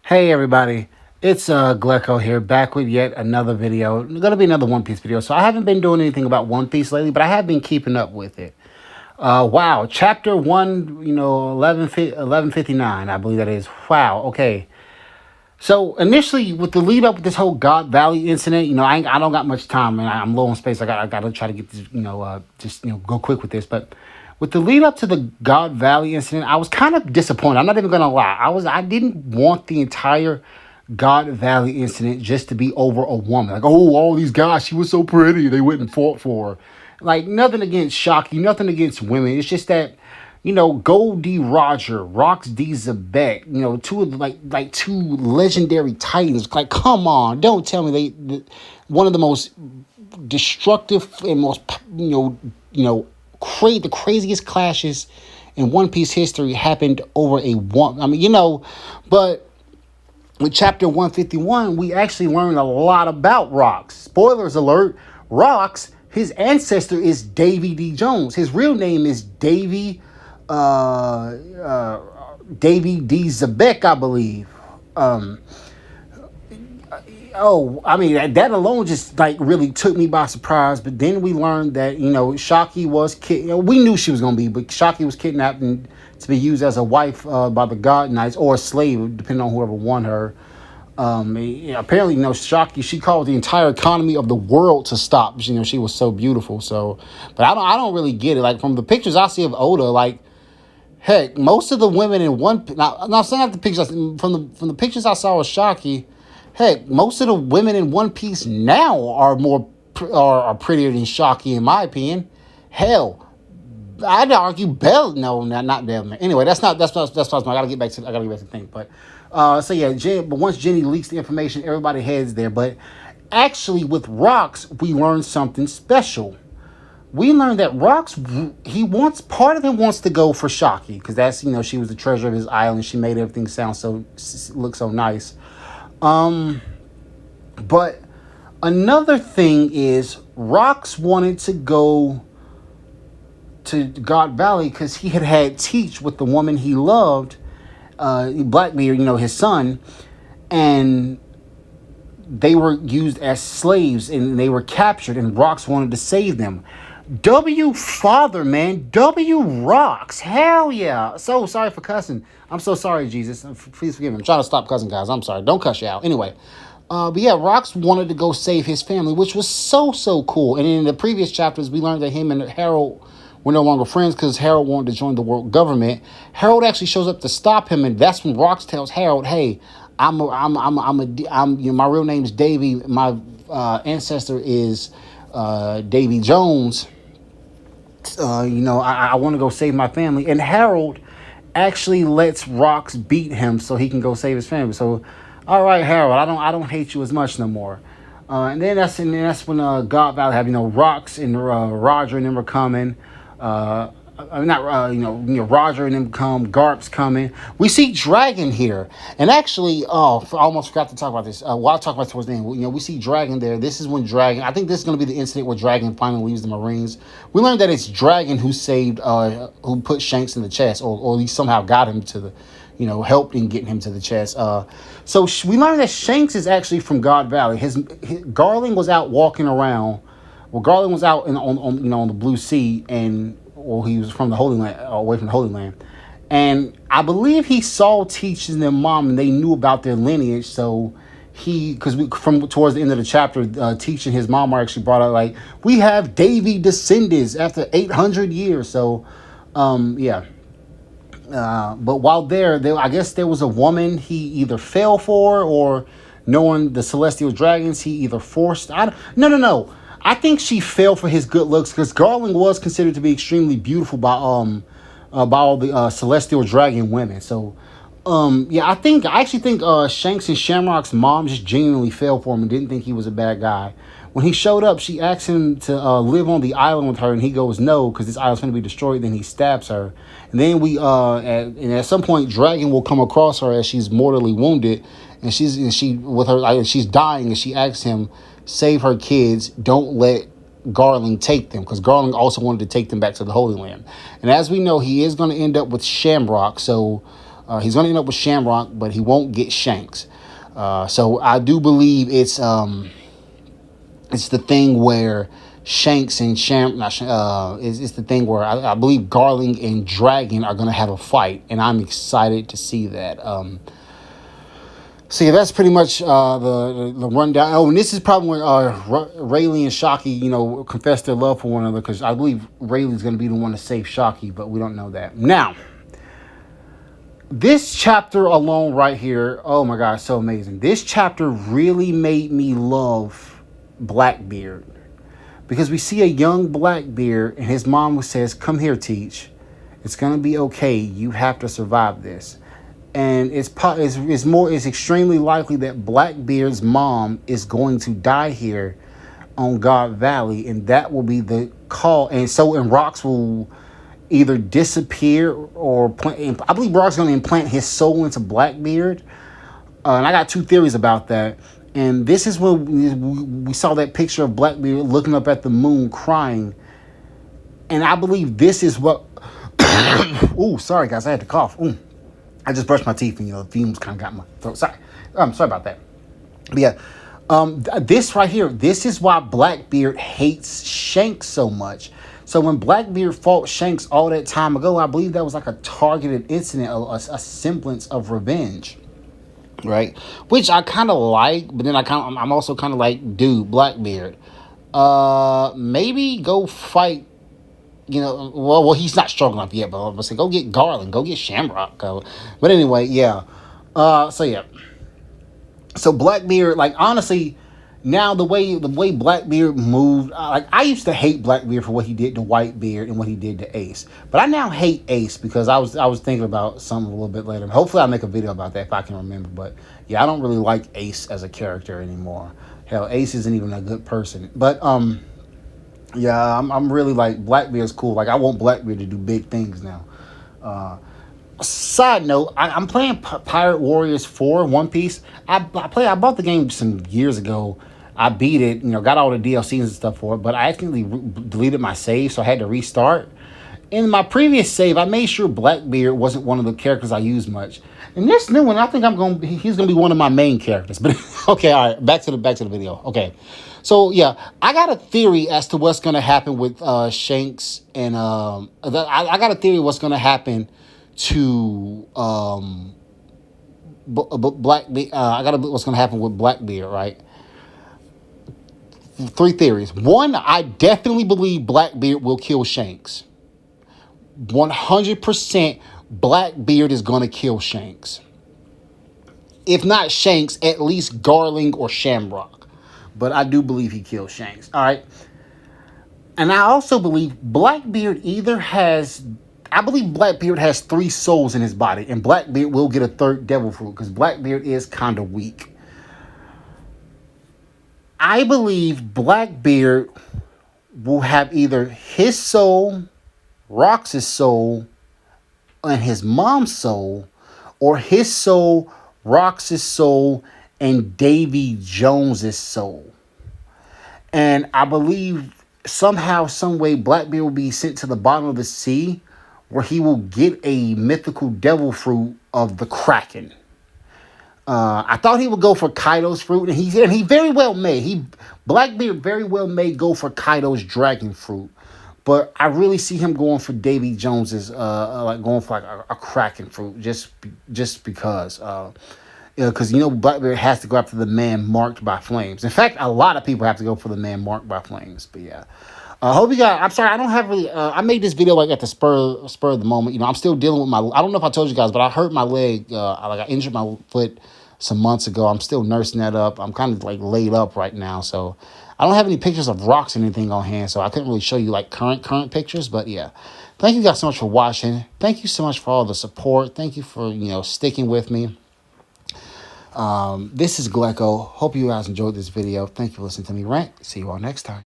Hey everybody, it's Glecko here, back with yet another video. It's gonna be another One Piece video. So I haven't been doing anything about One Piece lately, but I have been keeping up with it. Wow, chapter one, 1159, I believe that is. Wow, okay. So initially, with the lead up with this whole God Valley incident, I don't got much time, and I'm low on space. I got to try to get this, go quick with this. But with the lead up to the God Valley incident, I was kind of disappointed. I'm not even gonna lie. I didn't want the entire God Valley incident just to be over a woman. Like, oh, all these guys, she was so pretty, they went and fought for her. Like, nothing against Shaki, nothing against women. It's just that Gold D. Roger, Rox D. Zabek, two of like two legendary titans. Like, come on, don't tell me one of the most destructive and most the craziest clashes in One Piece history happened over a one. I mean, but with chapter 151, we actually learned a lot about Rox. Spoilers alert: Rox, his ancestor is Davy D. Jones. His real name is Davy D. Zabek, I believe. I mean, that alone just like really took me by surprise. But then we learned that Shaki was we knew she was gonna be, but Shaki was kidnapped and to be used as a wife by the God Knights or a slave, depending on whoever won her. Apparently, Shaki, she caused the entire economy of the world to stop. She was so beautiful. So, but I don't really get it. Like from the pictures I see of Oda, like heck, most of the women in one. Now I'm saying not the pictures from the pictures I saw of Shaki. Heck, most of the women in One Piece now are prettier than Shaki, in my opinion. Hell, I'd argue Bell. No, not Bell. Anyway, that's not. I gotta get back to the thing. But so yeah, but once Jenny leaks the information, everybody heads there. But actually, with Rox, we learned something special. We learned that Rox, part of him wants to go for Shaki because that's she was the treasure of his island. She made everything look so nice. But another thing is Rox wanted to go to God Valley because he had teach with the woman he loved, Blackbeard, his son, and they were used as slaves and they were captured, and Rox wanted to save them. W father, man. W Rox. Hell yeah. So sorry for cussing. I'm so sorry, Jesus. Please forgive me. I'm trying to stop cussing, guys. I'm sorry. Don't cuss you out. Anyway. But yeah, Rox wanted to go save his family, which was so cool. And in the previous chapters, we learned that him and Harold were no longer friends because Harold wanted to join the world government. Harold actually shows up to stop him, and that's when Rox tells Harold, "Hey, my real name's Davy. My ancestor is Davy Jones. I want to go save my family." And Harold actually lets Rox beat him so he can go save his family. So, all right, Harold, I don't hate you as much no more. And then that's when God Valley have Rox and Roger and them are coming. Roger and them come. Garp's coming. We see Dragon here, and actually, I almost forgot to talk about this. I'll talk about it towards the end. We see Dragon there. This is when Dragon. I think this is going to be the incident where Dragon finally leaves the Marines. We learned that it's Dragon who saved, who put Shanks in the chest, or at least somehow got him to the, helped in getting him to the chest. So we learned that Shanks is actually from God Valley. His Garland was out walking around. Well, Garland was out on the Blue Sea, or he was from the Holy Land, away from the Holy Land. And I believe he saw Teach and their mom, and they knew about their lineage. So from towards the end of the chapter, Teach and his mom are actually brought out like, we have Davy descendants after 800 years. So, yeah. But while there, I guess there was a woman he either fell for, or knowing the Celestial Dragons, he either forced. No. I think she fell for his good looks because Garland was considered to be extremely beautiful by all the Celestial Dragon women. So, yeah, I actually think Shanks and Shamrock's mom just genuinely fell for him and didn't think he was a bad guy. When he showed up, she asked him to live on the island with her, and he goes no because this island's going to be destroyed. Then he stabs her, and then at some point, Dragon will come across her as she's mortally wounded, and she's dying, and she asks him, save her kids, don't let Garland take them, because Garland also wanted to take them back to the Holy Land. And as we know, he is going to end up with Shamrock, so He's going to end up with Shamrock, but he won't get Shanks. So I do believe it's the thing where Shanks and it's the thing where I believe Garland and Dragon are going to have a fight, and I'm excited to see that. So yeah, that's pretty much the rundown. Oh, and this is probably when Rayleigh and Shaki, confess their love for one another, because I believe Rayleigh's going to be the one to save Shaki, but we don't know that. Now, this chapter alone right here, oh my God, so amazing. This chapter really made me love Blackbeard, because we see a young Blackbeard, and his mom says, "Come here, Teach. It's going to be okay. You have to survive this." And it's extremely likely that Blackbeard's mom is going to die here on God Valley, and that will be the call. And Rox will either disappear or I believe Rock's going to implant his soul into Blackbeard. And I got two theories about that. And this is when we saw that picture of Blackbeard looking up at the moon crying. And I believe this is what... Ooh, sorry, guys. I had to cough. Ooh. I just brushed my teeth and, the fumes kind of got my throat. Sorry. Sorry about that. But yeah, this right here, this is why Blackbeard hates Shanks so much. So when Blackbeard fought Shanks all that time ago, I believe that was like a targeted incident, a semblance of revenge, right? Which I kind of like, but then I'm also kind of like, dude, Blackbeard, maybe go fight. Well, he's not strong enough yet, but I'm gonna say go get Garland, go get Shamrock. But anyway, yeah. So yeah. So Blackbeard, like honestly, now the way Blackbeard moved, I used to hate Blackbeard for what he did to Whitebeard and what he did to Ace, but I now hate Ace because I was thinking about something a little bit later. Hopefully, I'll make a video about that if I can remember. But yeah, I don't really like Ace as a character anymore. Hell, Ace isn't even a good person. But yeah, I'm really like Blackbeard's cool. Like I want Blackbeard to do big things now. Side note, I'm playing Pirate Warriors 4 One Piece. I bought the game some years ago. I beat it, got all the DLCs and stuff for it, but I accidentally deleted my save, so I had to restart. In my previous save, I made sure Blackbeard wasn't one of the characters I used much. In this new one, I think he's gonna be one of my main characters. But okay, all right, back to the video. Okay, so yeah, I got a theory as to what's gonna happen with Shanks and I got a theory what's gonna happen to Blackbeard. What's gonna happen with Blackbeard, right? Three theories. One, I definitely believe Blackbeard will kill Shanks. 100% Blackbeard is going to kill Shanks. If not Shanks, at least Garland or Shamrock. But I do believe he killed Shanks. All right. And I also believe Blackbeard I believe Blackbeard has 3 souls in his body. And Blackbeard will get a 3rd devil fruit because Blackbeard is kind of weak. I believe Blackbeard will have either his soul, Rox's soul, and his mom's soul, or his soul, Rox's soul, and Davy Jones's soul. And I believe somehow, some way, Blackbeard will be sent to the bottom of the sea, where he will get a mythical devil fruit of the Kraken. I thought he would go for Kaido's fruit, and he very well may. Blackbeard very well may go for Kaido's dragon fruit, but I really see him going for Davy Jones's, going for like a Kraken fruit, just because, because Blackbeard has to go after the man marked by flames. In fact, a lot of people have to go for the man marked by flames. But yeah. I hope you guys. I'm sorry, I don't have really. I made this video like at the spur of the moment. I'm still dealing with my. I don't know if I told you guys, but I hurt my leg. I injured my foot some months ago. I'm still nursing that up. I'm kind of like laid up right now, so I don't have any pictures of rocks or anything on hand, so I couldn't really show you like current pictures. But yeah, thank you guys so much for watching. Thank you so much for all the support. Thank you for sticking with me. This is Glecko. Hope you guys enjoyed this video. Thank you for listening to me rant. See you all next time.